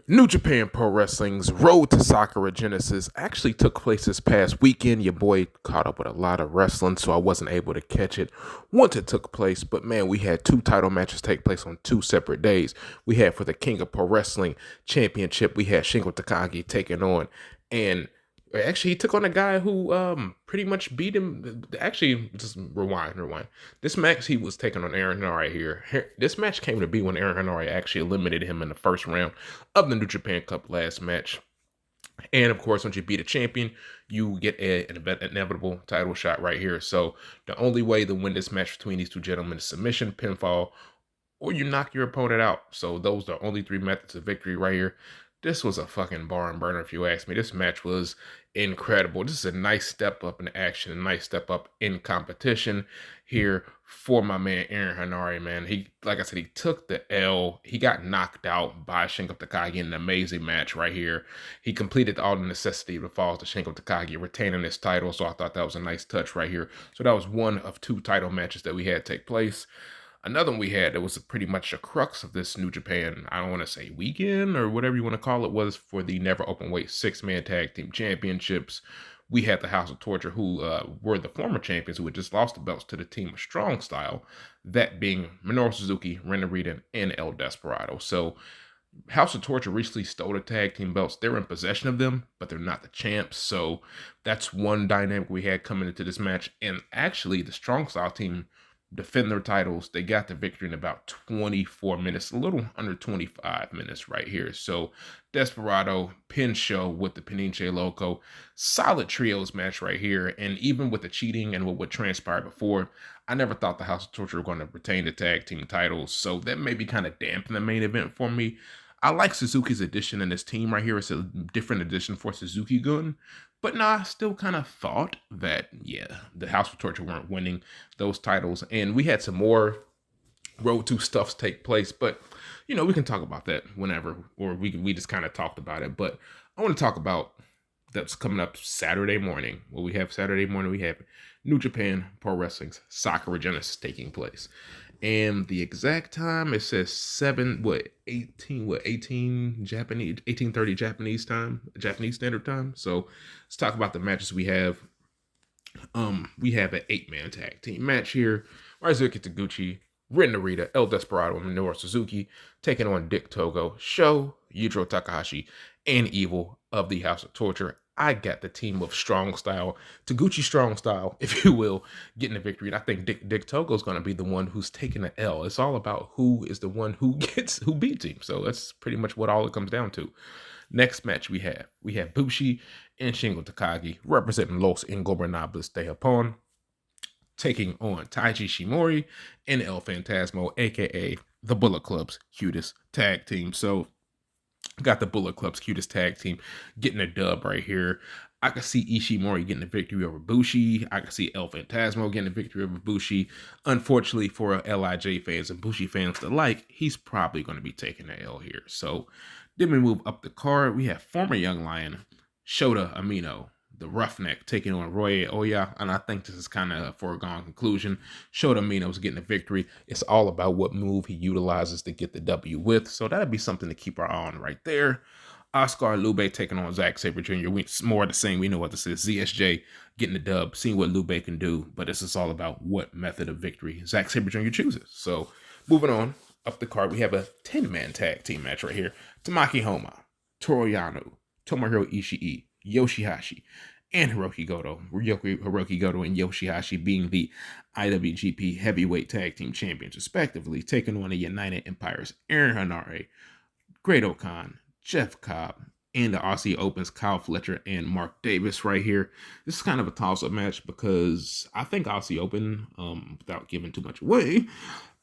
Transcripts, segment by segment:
New Japan Pro Wrestling's Road to Sakura Genesis actually took place this past weekend. Your boy caught up with a lot of wrestling, so I wasn't able to catch it once it took place. But man, we had two title matches take place on two separate days. We had for the King of Pro Wrestling Championship, we had Shingo Takagi taking on, and actually he took on a guy who pretty much beat him. Actually, just rewind. This match he was taking on Aaron Henare here. This match came to be when Aaron Henare actually eliminated him in the first round of the New Japan Cup last match. And of course, once you beat a champion, you get an inevitable title shot right here. So the only way to win this match between these two gentlemen is submission, pinfall, or you knock your opponent out. So those are the only three methods of victory right here. This was a fucking barn burner, if you ask me. This match was incredible. This is a nice step up in action, a nice step up in competition here for my man Aaron Henare, man. He, like I said, he took the L. He got knocked out by Shingo Takagi in an amazing match right here. He completed all the necessity of the falls to Shingo Takagi, retaining his title. So I thought that was a nice touch right here. So that was one of two title matches that we had take place. Another one we had that was pretty much a crux of this New Japan, I don't want to say weekend or whatever you want to call it, was for the Never Openweight 6-man tag team championships. We had the House of Torture, who were the former champions who had just lost the belts to the team of Strong Style, that being Minoru Suzuki, Ren Narita, and El Desperado. So House of Torture recently stole the tag team belts. They're in possession of them, but they're not the champs. So that's one dynamic we had coming into this match. And actually, the Strong Style team defend their titles. They got the victory in about 24 minutes, a little under 25 minutes right here. So Desperado, pin show with the Peniche Loco. Solid trios match right here. And even with the cheating and what transpired before, I never thought the House of Torture were going to retain the tag team titles. So that maybe kind of dampened the main event for me. I like Suzuki's addition in this team right here. It's a different addition for Suzuki Gun. But no, I still kind of thought that, yeah, the House of Torture weren't winning those titles. And we had some more Road to stuffs take place. But, you know, we can talk about that whenever. Or we just kind of talked about it. But I want to talk about that's coming up Saturday morning. Well, we have Saturday morning. We have New Japan Pro Wrestling's Sakura Genesis taking place. And the exact time, it says 18 Japanese, 18:30 Japanese time, Japanese Standard Time. So let's talk about the matches we have. We have an 8-man tag team match here. Ryusuke Taguchi, Ren Narita, El Desperado, and Minoru Suzuki taking on Dick Togo, Sho, Yujiro Takahashi, and Evil of the House of Torture. I got the team of Strong Style, Taguchi Strong Style, if you will, getting the victory. And I think Dick Togo is going to be the one who's taking the L. It's all about who is the one who beats him. So that's pretty much what all it comes down to. Next match we have BUSHI and Shingo Takagi representing Los Ingobernables de Japón, taking on Taichi Shimori and El Fantasmo, aka the Bullet Club's cutest tag team. So got the Bullet Club's cutest tag team getting a dub right here. I can see Ishimori getting a victory over Bushi. I can see El Fantasmo getting a victory over Bushi. Unfortunately for LIJ fans and Bushi fans alike, he's probably going to be taking the L here. So then we move up the card. We have former Young Lion, Shota Umino, the Roughneck, taking on Roy Oya. And I think this is kind of a foregone conclusion. Shota Umino's getting a victory. It's all about what move he utilizes to get the W with. So that'd be something to keep our eye on right there. Oscar Lube taking on Zack Sabre Jr. It's more of the same. We know what this is. ZSJ getting the dub, seeing what Lube can do. But this is all about what method of victory Zack Sabre Jr. chooses. So moving on up the card, we have a 10-man tag team match right here. Tamaki Homa, Toru Yano, Tomohiro Ishii, YOSHI-HASHI, and Hirooki Goto. Hirooki Goto and YOSHI-HASHI being the IWGP Heavyweight Tag Team Champions, respectively, taking on the United Empire's Aaron Henare, Great-O-Khan, Jeff Cobb, and the Aussie Open's Kyle Fletcher and Mark Davis right here. This is kind of a toss-up match because I think Aussie Open, without giving too much away,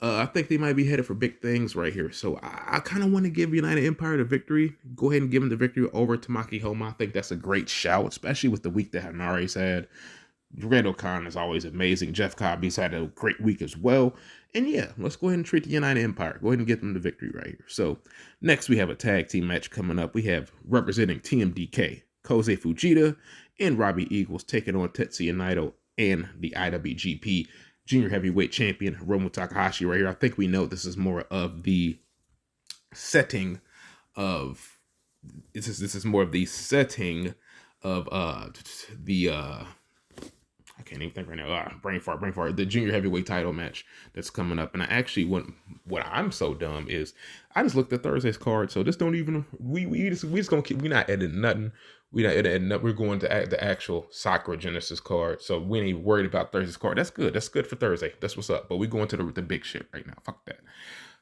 I think they might be headed for big things right here. So I kind of want to give United Empire the victory. Go ahead and give him the victory over Tamaki Homa. I think that's a great shout, especially with the week that Hanare's had. Great-O-Khan is always amazing. Jeff Cobb, he's had a great week as well. And yeah, let's go ahead and treat the United Empire. Go ahead and get them the victory right here. So next we have a tag team match coming up. We have representing TMDK, Kosei Fujita and Robbie Eagles taking on Tetsuya Naito and the IWGP Junior Heavyweight Champion Hiromu Takahashi right here. I think we know this is more of the setting of this is more of the setting of the I can't even think right now. Brain fart. The junior heavyweight title match that's coming up. And I actually what I'm so dumb is I just looked at Thursday's card. So just don't even we just gonna keep, we're not editing nothing. We're not editing nothing. We're going to the actual Sakura Genesis card. So we ain't even worried about Thursday's card. That's good. That's good for Thursday. That's what's up. But we're going to the big shit right now. Fuck that.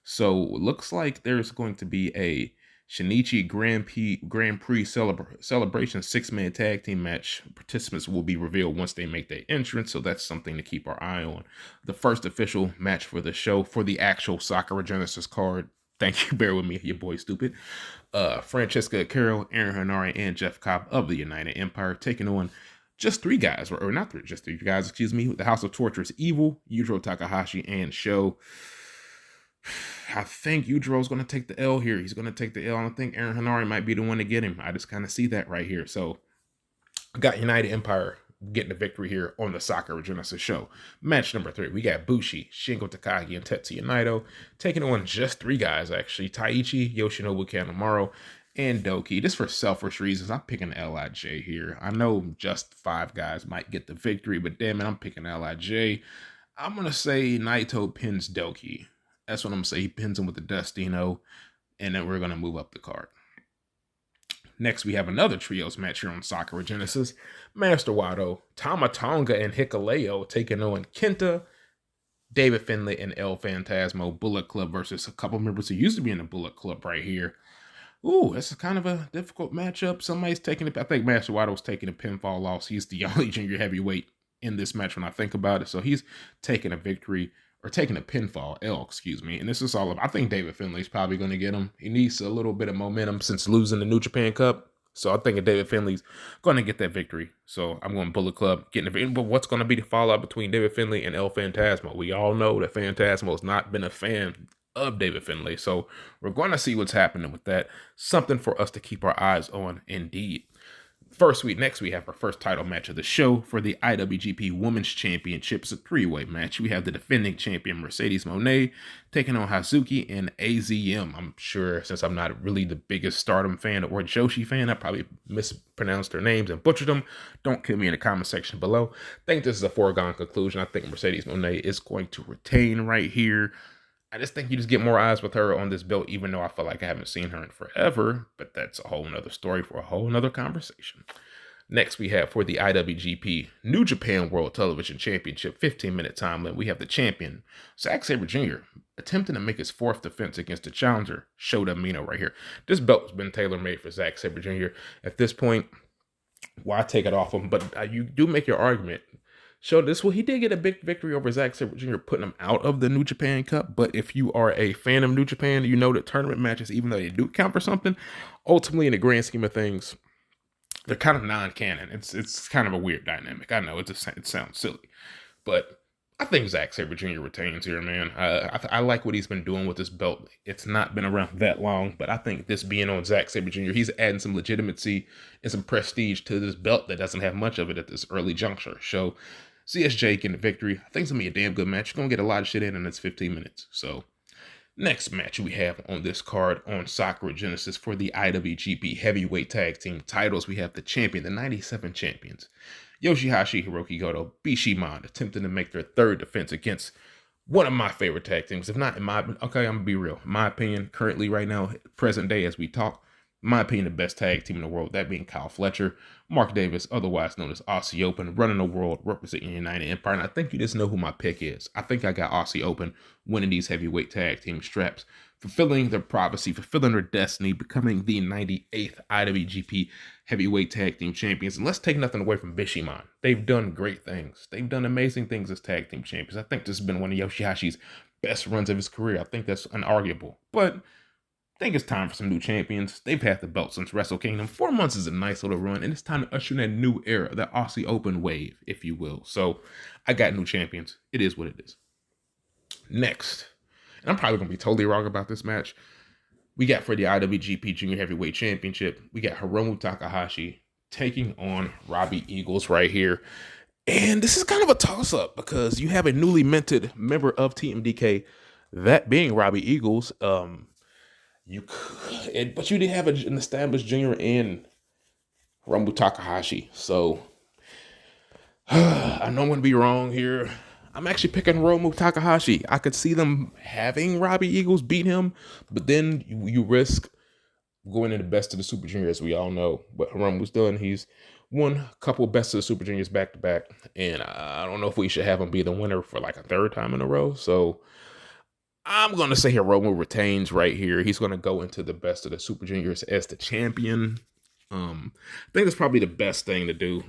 So looks like there's going to be a Shinichi Grand Prix celebration 6-man tag team match. Participants will be revealed once they make their entrance, so that's something to keep our eye on. The first official match for the show for the actual Sakura Genesis card. Thank you, bear with me, your boy stupid. Francesca Carroll, Aaron Henare, and Jeff Cobb of the United Empire taking on just three guys, or not three, just three guys, excuse me. The House of Torturous Evil, Yujiro Takahashi, and Sho. I think Yujiro's going to take the L here. He's going to take the L. I think Aaron Henare might be the one to get him. I just kind of see that right here. So I got United Empire getting the victory here on the Sakura Genesis show. Match number 3. We got Bushi, Shingo Takagi, and Tetsuya Naito taking on just three guys, actually. Taichi, Yoshinobu, Kanemaru, and DOUKI. Just for selfish reasons, I'm picking LIJ here. I know just 5 guys might get the victory, but damn it, I'm picking LIJ. I'm going to say Naito pins DOUKI. That's what I'm going to say. He pins him with the Destino, and then we're going to move up the card. Next, we have another trios match here on Sakura Genesis. Master Wato, Tama Tonga, and Hikuleo taking on Kenta, David Finlay, and El Phantasmo. Bullet Club versus a couple members who used to be in the Bullet Club right here. Ooh, this is kind of a difficult matchup. Somebody's taking it. I think Master Wato's taking a pinfall loss. He's the only junior heavyweight in this match when I think about it. So he's taking a victory. Or taking a pinfall, excuse me. And this is all about, I think David Finlay's probably going to get him. He needs a little bit of momentum since losing the New Japan Cup. So I think David Finlay's going to get that victory. So I'm going Bullet Club getting the victory. But what's going to be the fallout between David Finlay and El Phantasmo? We all know that Phantasmo has not been a fan of David Finlay. So we're going to see what's happening with that. Something for us to keep our eyes on indeed. Next we have our first title match of the show for the IWGP Women's Championship. It's a 3-way match. We have the defending champion Mercedes Mone taking on Hazuki and AZM. I'm sure since I'm not really the biggest Stardom fan or Joshi fan, I probably mispronounced their names and butchered them. Don't kill me in the comment section below. I think this is a foregone conclusion. I think Mercedes Mone is going to retain right here. I just think you just get more eyes with her on this belt, even though I feel like I haven't seen her in forever. But that's a whole nother story for a whole nother conversation. Next, we have for the IWGP New Japan World Television Championship 15-minute time limit, we have the champion, Zack Sabre Jr., attempting to make his 4th defense against the challenger, Shota Umino right here. This belt has been tailor-made for Zack Sabre Jr. At this point, why take it off him? But you do make your argument. So he did get a big victory over Zack Sabre Jr., putting him out of the New Japan Cup. But if you are a fan of New Japan, you know that tournament matches, even though they do count for something, ultimately in the grand scheme of things, they're kind of non-canon. It's kind of a weird dynamic. I know it sounds silly, but I think Zack Sabre Jr. retains here, man. I like what he's been doing with this belt. It's not been around that long, but I think this being on Zack Sabre Jr., he's adding some legitimacy and some prestige to this belt that doesn't have much of it at this early juncture. So CSJ getting the victory. I think it's going to be a damn good match. You're going to get a lot of shit in it's 15 minutes. So next match we have on this card on Sakura Genesis for the IWGP Heavyweight Tag Team titles. We have the champion, the 97 champions, YOSHI-HASHI, Hirooki Goto, Bishamon, attempting to make their 3rd defense against one of my favorite tag teams. If not, okay, I'm going to be real. In my opinion, currently right now, present day as we talk, in my opinion, the best tag team in the world, that being Kyle Fletcher, Mark Davis, otherwise known as Aussie Open, running the world, representing United Empire. And I think you just know who my pick is. I think I got Aussie Open winning these heavyweight tag team straps, fulfilling their prophecy, fulfilling their destiny, becoming the 98th IWGP heavyweight tag team champions. And let's take nothing away from Bishamon. They've done great things. They've done amazing things as tag team champions. I think this has been one of YOSHI-HASHI's best runs of his career. I think that's unarguable. But I think it's time for some new champions. They've had the belt since Wrestle Kingdom. 4 months is a nice little run, and it's time to usher in that new era, the Aussie Open wave, if you will. So I got new champions. It is what it is. Next, and I'm probably going to be totally wrong about this match, we got for the IWGP Junior Heavyweight Championship, we got Hiromu Takahashi taking on Robbie Eagles right here. And this is kind of a toss-up because you have a newly minted member of TMDK, that being Robbie Eagles. You could, but you didn't have an established junior in Hiromu Takahashi. So I know I'm going to be wrong here. I'm actually picking Hiromu Takahashi. I could see them having Robbie Eagles beat him, but then you risk going into best of the Super Juniors, as we all know. But Hiromu's done. He's won a couple best of the Super Juniors back to back, and I don't know if we should have him be the winner for like a third time in a row. So I'm going to say Hiromu retains right here. He's going to go into the best of the Super Juniors as the champion. I think that's probably the best thing to do.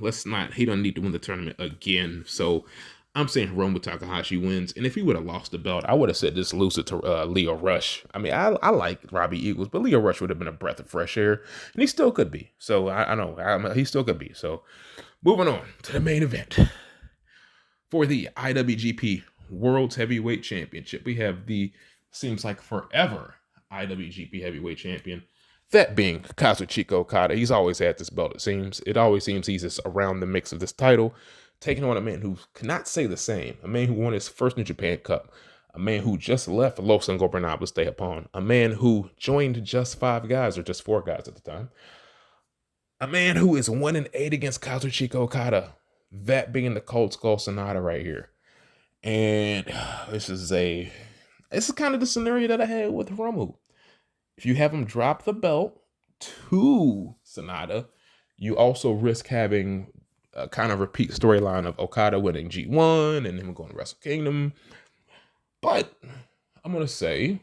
He don't need to win the tournament again. So I'm saying Hiromu Takahashi wins. And if he would have lost the belt, I would have said just lose it to Leo Rush. I mean, I like Robbie Eagles, but Leo Rush would have been a breath of fresh air. And he still could be. So I know he still could be. So moving on to the main event. For the IWGP World Heavyweight Championship, we have seems like forever IWGP Heavyweight Champion, that being Kazuchika Okada. He's always had this belt, it seems. It always seems he's just around the mix of this title, taking on a man who cannot say the same, a man who won his first New Japan Cup, a man who just left Los Ingobernables Day Upon, a man who joined just 5 guys, or just 4 guys at the time, a man who is 1-8 against Kazuchika Okada, that being the Cold Skull SANADA right here. And this is kind of the scenario that I had with Hiromu. If you have him drop the belt to SANADA, you also risk having a kind of repeat storyline of Okada winning G1 and him going to Wrestle Kingdom. But I'm going to say,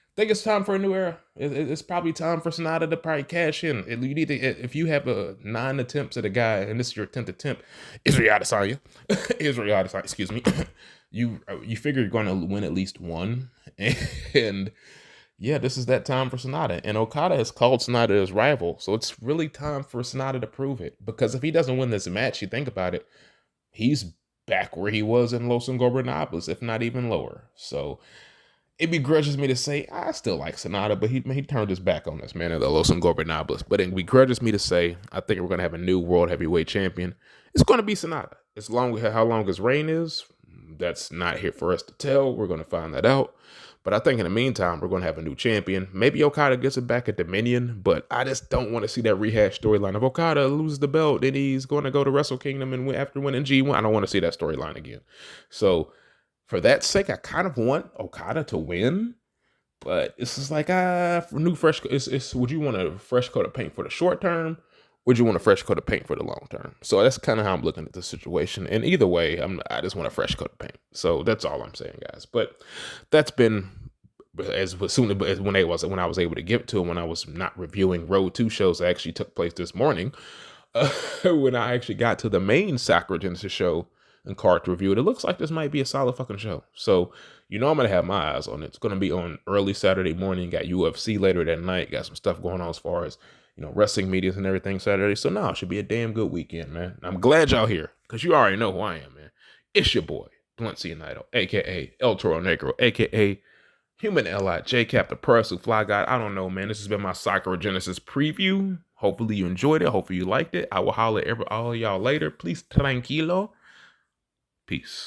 I think it's time for a new era. It's probably time for SANADA to probably cash in. You need to, if you have 9 attempts at a guy, and this is your 10th attempt, Israel Adesanya, excuse me, you figure you're going to win at least one. And yeah, this is that time for SANADA. And Okada has called SANADA his rival. So it's really time for SANADA to prove it. Because if he doesn't win this match, you think about it, he's back where he was in Los Ingobernables, if not even lower. So it begrudges me to say, I still like SANADA, but he turned his back on us, man, at the Los Ingobernables. But it begrudges me to say, I think we're going to have a new World Heavyweight Champion. It's going to be SANADA. How long his reign is, that's not here for us to tell. We're going to find that out. But I think in the meantime, we're going to have a new champion. Maybe Okada gets it back at Dominion, but I just don't want to see that rehash storyline of Okada loses the belt, then he's going to go to Wrestle Kingdom and after winning G1. I don't want to see that storyline again. So for that sake, I kind of want Okada to win, but it's just like, would you want a fresh coat of paint for the short term? Would you want a fresh coat of paint for the long term? So that's kind of how I'm looking at the situation. And either way, I just want a fresh coat of paint. So that's all I'm saying, guys. But that's been as soon as when I was able to give to him, when I was not reviewing Road 2 shows that actually took place this morning. When I actually got to the main Sakura Genesis show and card to review it, it looks like this might be a solid fucking show. So I'm gonna have my eyes on it. It's gonna be on early Saturday morning. Got UFC later that night. Got some stuff going on as far as wrestling medias and everything Saturday. So now it should be a damn good weekend, man. I'm glad y'all here, because you already know who I am, man. It's your boy, Bluntzy Naito, a.k.a. El Toro Negro, a.k.a. Human L.I. J-Cap, the Person Fly Guy. I don't know, man. This has been my Sakura Genesis preview. Hopefully you enjoyed it. Hopefully you liked it. I will holler at all y'all later. Please, tranquilo. Peace.